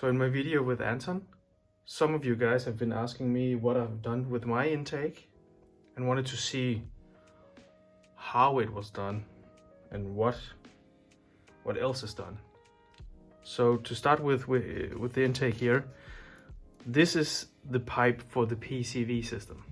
So in my video with Anton, some of you guys have been asking me what I've done with my intake and wanted to see how it was done and what else is done. So to start with the intake here, this is the pipe for the PCV system.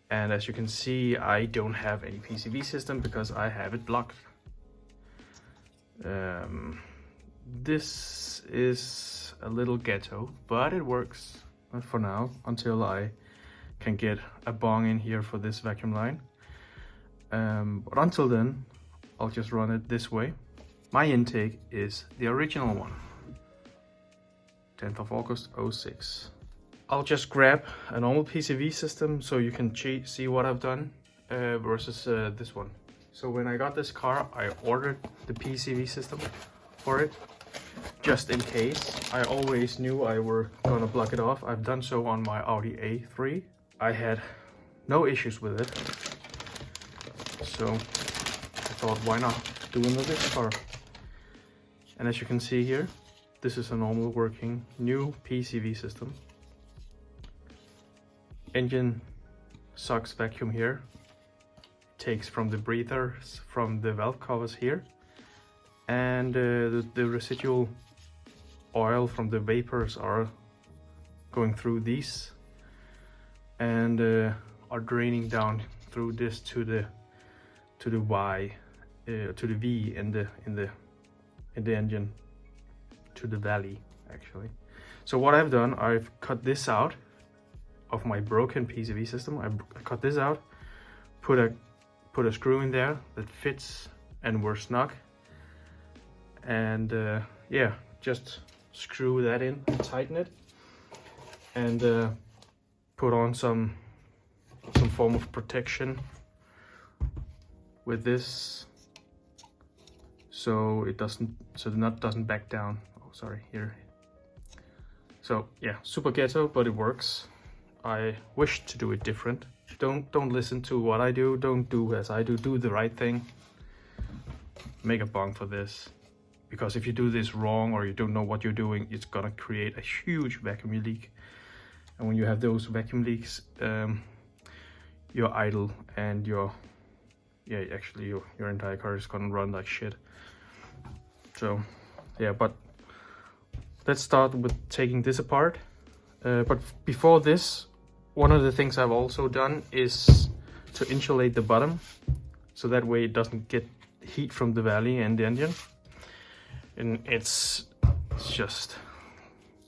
And as you can see, I don't have any PCV system because I have it blocked. This is a little ghetto, but it works for now until I can get a bong in here for this vacuum line. But until then, I'll just run it this way. My intake is the original one, 10th of August 06. I'll just grab a normal PCV system so you can see what I've done versus this one. So when I got this car, I ordered the PCV system for it, just in case. I always knew I were gonna block it off. I've done so on my Audi A3. I had no issues with it. So I thought, why not do another car? And as you can see here, this is a normal working new PCV system. Engine sucks vacuum here. Takes from the breathers, from the valve covers here. And the residual oil from the vapors are going through these and are draining down through this to the Y, to the V in the engine, to the valley actually. So what I've done, I've cut this out of my broken PCV system. I cut this out, put a screw in there that fits and we're snug, and yeah, just screw that in, tighten it, and put on some form of protection with this, so the nut doesn't back down. Oh, sorry, here. So yeah, super ghetto, but it works. I wish to do it different. Don't listen to what I do. Don't do as I do. Do the right thing. Make a bong for this, because if you do this wrong or you don't know what you're doing, it's gonna create a huge vacuum leak. And when you have those vacuum leaks, you're idle and your entire car is gonna run like shit. So yeah, but let's start with taking this apart. But before this, one of the things I've also done is to insulate the bottom, so that way it doesn't get heat from the valley and the engine. And it's just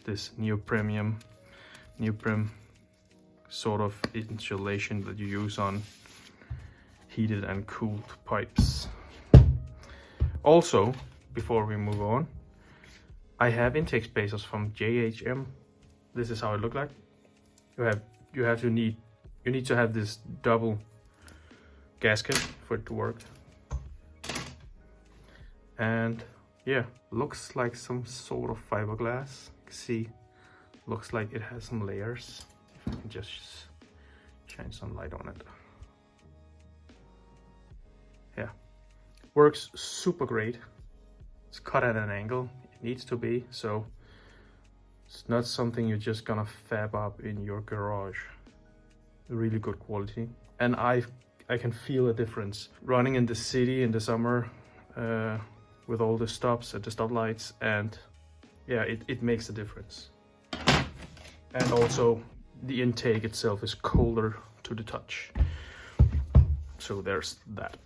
this neoprene sort of insulation that you use on heated and cooled pipes. Also, before we move on, I have intake spacers from JHM. This is how it looks like. You need to have this double gasket for it to work. And yeah, looks like some sort of fiberglass. See, looks like it has some layers. If I can just shine some light on it. Yeah, works super great. It's cut at an angle. It needs to be, so it's not something you're just gonna fab up in your garage. Really good quality. And I can feel a difference running in the city in the summer with all the stops at the stoplights, and yeah, it makes a difference. And also the intake itself is colder to the touch. So there's that.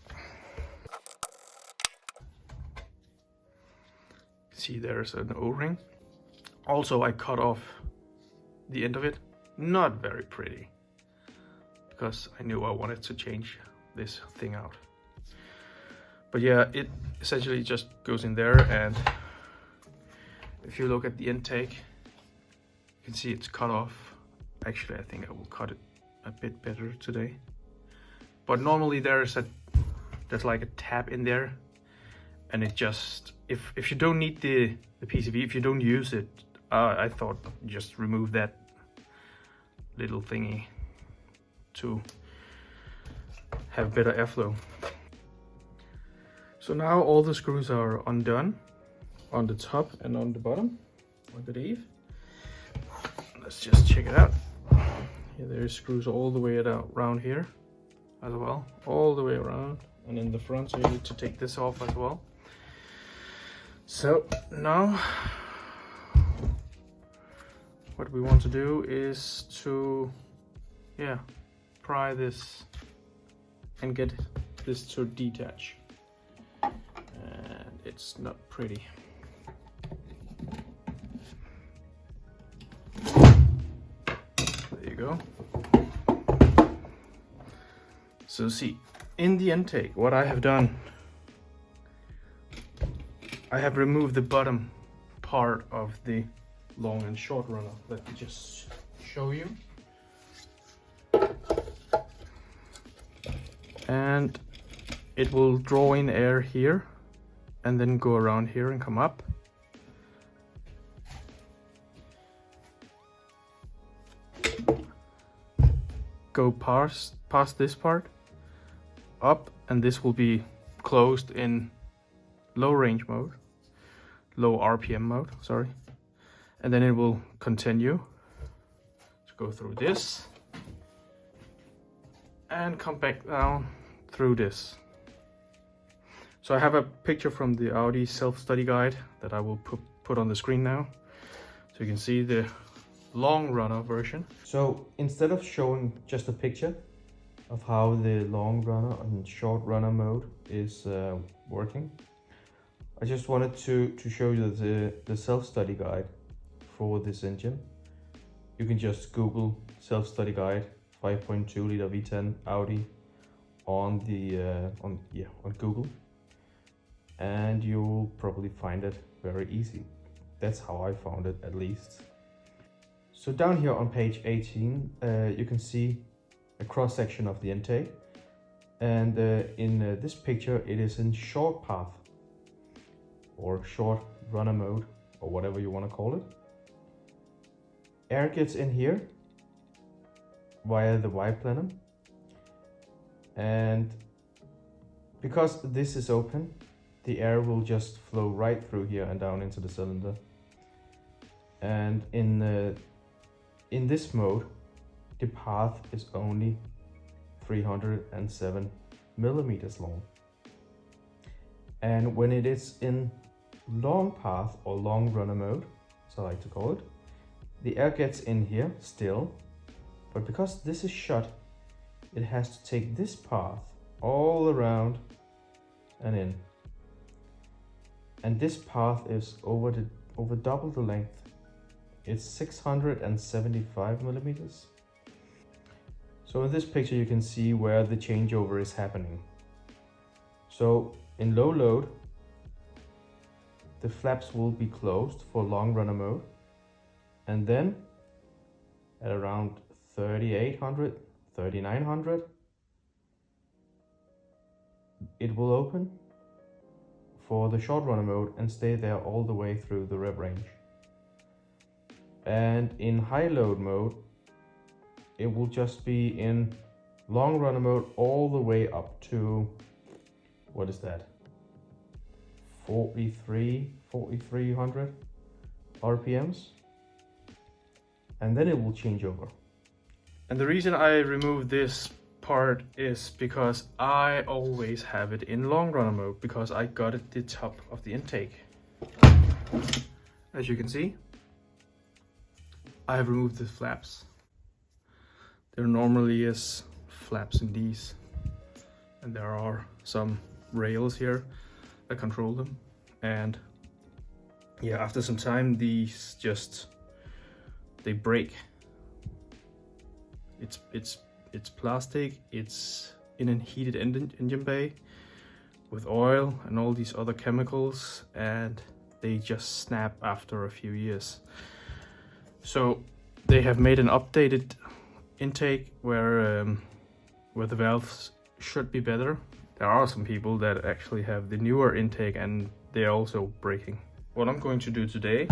See, there's an O-ring. Also, I cut off the end of it. Not very pretty, because I knew I wanted to change this thing out. But yeah, it essentially just goes in there, and if you look at the intake, you can see it's cut off. Actually, I think I will cut it a bit better today. But normally there's like a tab in there, and it just, if you don't need the PCV, if you don't use it, I thought just remove that little thingy to have better airflow. So now all the screws are undone on the top and on the bottom. or good eve. Let's just check it out. Here, there's screws all the way around here as well, all the way around, and in the front, so you need to take this off as well. So now what we want to do is to pry this and get this to detach, and it's not pretty. There you go. So see, in the intake, what I have done, I have removed the bottom part of the long and short runner. Let me just show you. And it will draw in air here and then go around here and come up. Go past this part, up, and this will be closed in low range mode, low RPM mode, sorry. And then it will continue to go through this and come back down through this. So I have a picture from the Audi self-study guide that I will put on the screen now, so you can see the long runner version. So instead of showing just a picture of how the long runner and short runner mode is working, I just wanted to show you the self-study guide for this engine. You can just Google self-study guide 5.2 liter V10 Audi on Google, and you'll probably find it very easy. That's how I found it, at least. So down here on page 18, you can see a cross section of the intake, and in this picture it is in short path or short runner mode, or whatever you want to call it. Air gets in here via the Y plenum, and because this is open, the air will just flow right through here and down into the cylinder. And in this mode, the path is only 307 millimeters long. And when it is in long path or long runner mode, as I like to call it, the air gets in here still, but because this is shut, it has to take this path all around and in. And this path is over double the length. It's 675 millimeters. So in this picture you can see where the changeover is happening. So in low load, the flaps will be closed for long runner mode, and then at around 3800, 3900, it will open for the short runner mode and stay there all the way through the rev range. And in high load mode, it will just be in long runner mode all the way up to, what is that, 4300 RPMs, and then it will change over. And the reason I removed this part is because I always have it in long runner mode, because I got it at the top of the intake. As you can see, I have removed the flaps. There normally is flaps in these, and there are some rails here that control them. And yeah, after some time these they break. It's plastic, it's in a heated engine bay with oil and all these other chemicals, and they just snap after a few years. So they have made an updated intake where the valves should be better. There are some people that actually have the newer intake and they're also breaking. What I'm going to do today,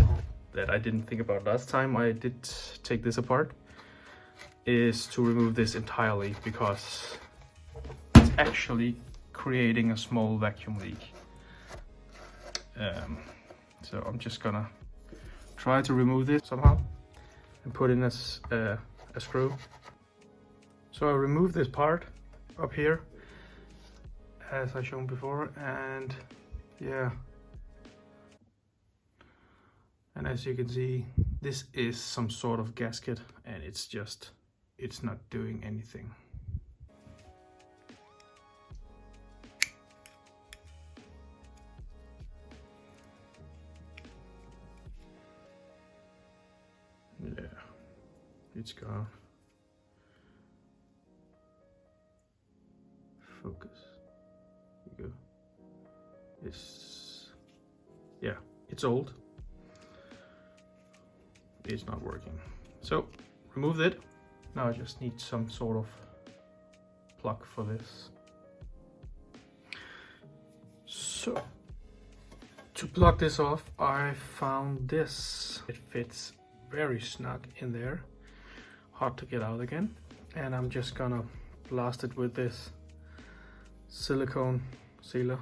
that I didn't think about last time I did take this apart, is to remove this entirely, because it's actually creating a small vacuum leak. So I'm just gonna try to remove this somehow and put in a screw. So I removed this part up here as I shown before, and yeah, and as you can see, this is some sort of gasket, and it's not doing anything. Yeah, it's gone. Focus. There you go. It's old. It's not working. So remove it. Now I just need some sort of plug for this. So to plug this off, I found this. It fits very snug in there. Hard to get out again. And I'm just gonna blast it with this silicone sealer.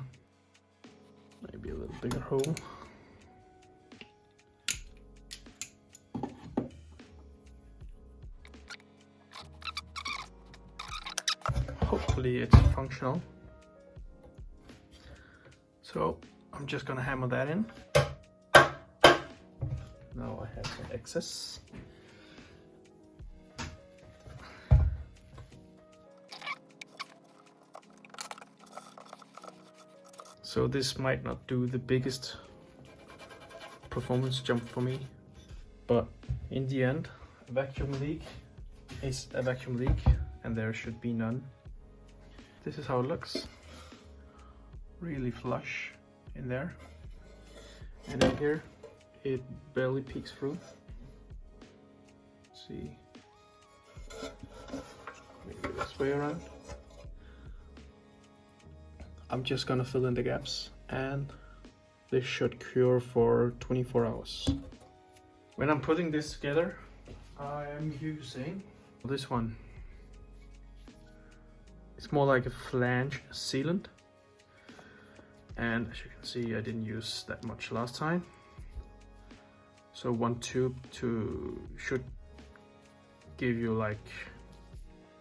Maybe a little bigger hole. Hopefully it's functional. So I'm just gonna hammer that in. Now I have some excess. So this might not do the biggest performance jump for me, but in the end, a vacuum leak is a vacuum leak, and there should be none. This is how it looks. Really flush in there. And in here, it barely peeks through. Let's see. Maybe this way around. I'm just gonna fill in the gaps, and this should cure for 24 hours. When I'm putting this together, I am using this one. It's more like a flange sealant, and as you can see, I didn't use that much last time. So one tube should give you like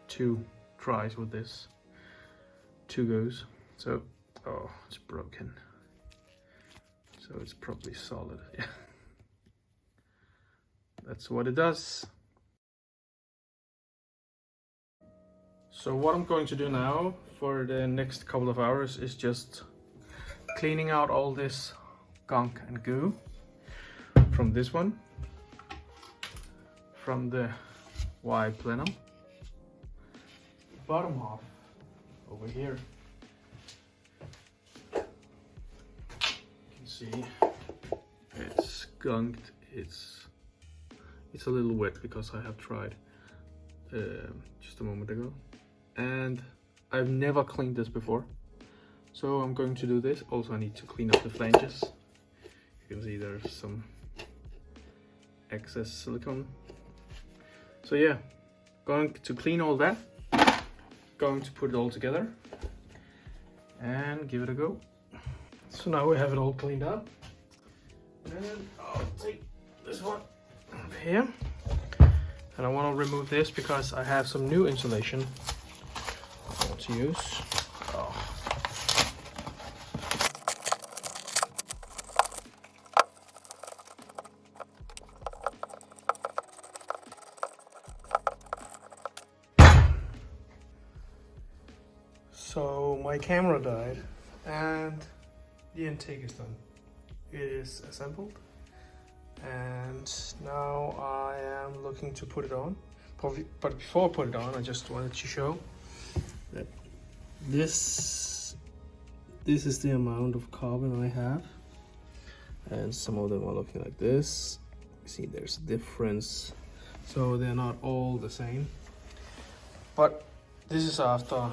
2 tries with this, 2 goes. So, oh, it's broken. So it's probably solid. Yeah, that's what it does. So what I'm going to do now for the next couple of hours is just cleaning out all this gunk and goo from this one, from the Y plenum, bottom half over here. See, it's gunked. It's a little wet because I have tried just a moment ago, and I've never cleaned this before, so I'm going to do this. Also, I need to clean up the flanges. You can see there's some excess silicone. So yeah, going to clean all that, going to put it all together and give it a go. So now we have it all cleaned up, and I'll take this one over here, and I want to remove this because I have some new insulation I want to use. Oh. So my camera died, and the intake is done. It is assembled, and now I am looking to put it on. But before I put it on, I just wanted to show that this is the amount of carbon I have, and some of them are looking like this. You see there's a difference, so they're not all the same. But this is after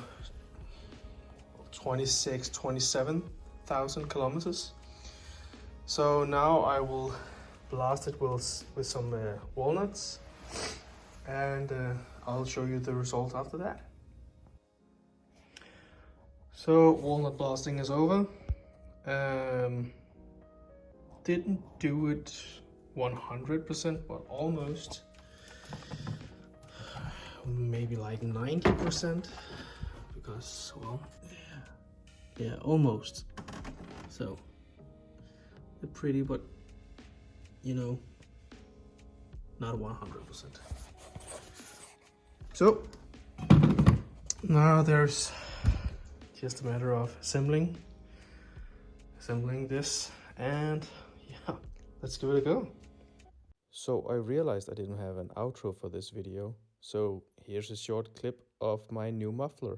27,000 kilometers. So now I will blast it with some walnuts, and I'll show you the result after that. So walnut blasting is over. Didn't do it 100%, but almost. Maybe like 90%, because, well, yeah, almost. So they're pretty, but you know, not 100%. So now there's just a matter of assembling this, and yeah, let's give it a go. So I realized I didn't have an outro for this video, so here's a short clip of my new muffler.